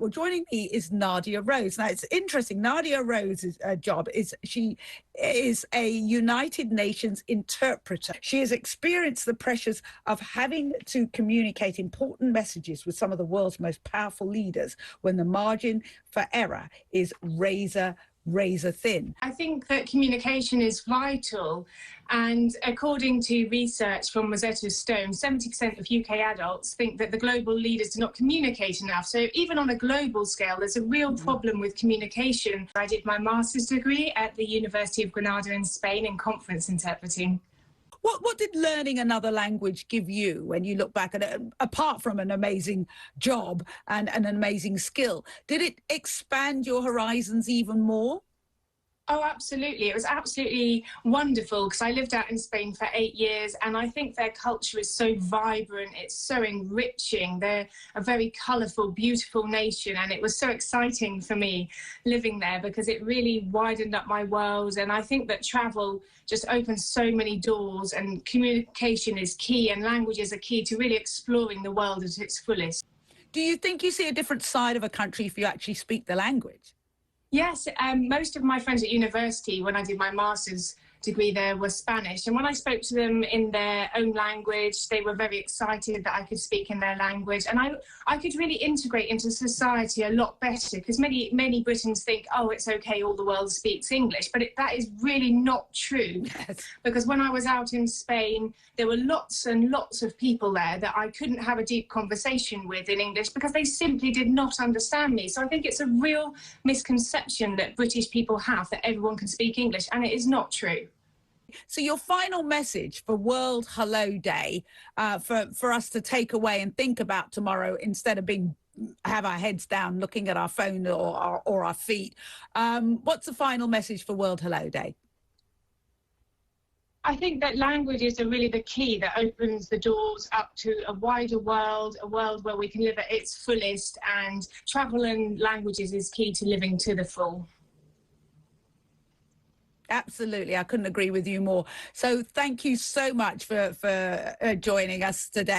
Well, joining me is Nadia Rose. Now, it's interesting. Nadia Rose's job is she is a United Nations interpreter. She has experienced the pressures of having to communicate important messages with some of the world's most powerful leaders when the margin for error is razor thin. I think that communication is vital, and according to research from Rosetta, 70% of UK adults think that the global leaders do not communicate enough. So even on a global scale, there's a real problem with communication. I did my master's degree at the University of Granada in Spain in conference interpreting. What did learning another language give you when you look back at it, apart from an amazing job and an amazing skill? Did it expand your horizons even more? Oh, absolutely. It was absolutely wonderful because I lived out in Spain for 8 years, and I think their culture is so vibrant. It's so enriching. They're a very colourful, beautiful nation, and it was so exciting for me living there because it really widened up my world. And I think that travel just opens so many doors, and communication is key, and languages are key to really exploring the world at its fullest. Do you think you see a different side of a country if you actually speak the language? Yes, most of my friends at university, when I did my master's degree there, were Spanish. And when I spoke to them in their own language, they were very excited that I could speak in their language. And I could really integrate into society a lot better, because many Britons think, oh, it's okay, all the world speaks English. But that is really not true. Yes. Because when I was out in Spain, there were lots and lots of people there that I couldn't have a deep conversation with in English because they simply did not understand me. So I think it's a real misconception that British people have that everyone can speak English, and it is not true. So your final message for World Hello Day, for us to take away and think about tomorrow instead of have our heads down looking at our phone or our feet. What's the final message for World Hello Day? I think that languages are really the key that opens the doors up to a wider world, a world where we can live at its fullest, and travel and languages is key to living to the full. Absolutely. I couldn't agree with you more. So thank you so much for joining us today.